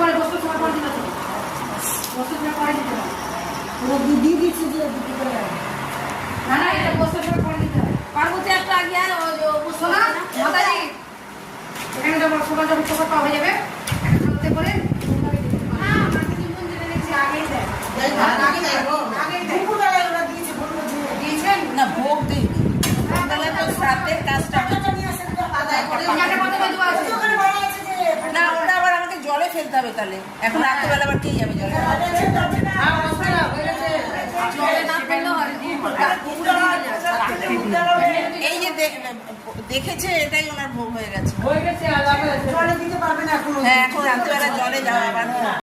পরে বসতে সময় পরে দিতে হবে, বসতে সময় পরে দিতে হবে। ওরা দিয়ে দিচ্ছে যে দিতে করে না না, এটা বসতে সময় পরে দিতে হবে। পার্বতী একটা আগে আর শোনা মাতাজি, এখানে যখন সকাল যখন চোখে পাওয়া যাবে হাতে করে দিয়েছেন না ভোগ দিই তাহলে তো শ্রাদ্ধের কাজটা না, ওটা আবার আমাকে জলে ফেলতে হবে তাহলে। এখন রাত্রেবেলা আবার কে যাবে জলে? এই যে দেখেছে এটাই ওনার ভোগ হয়ে গেছে। জলে দিতে পারবে না এখন। হ্যাঁ, এখন রাত্রেবেলা জলে যাওয়া আবার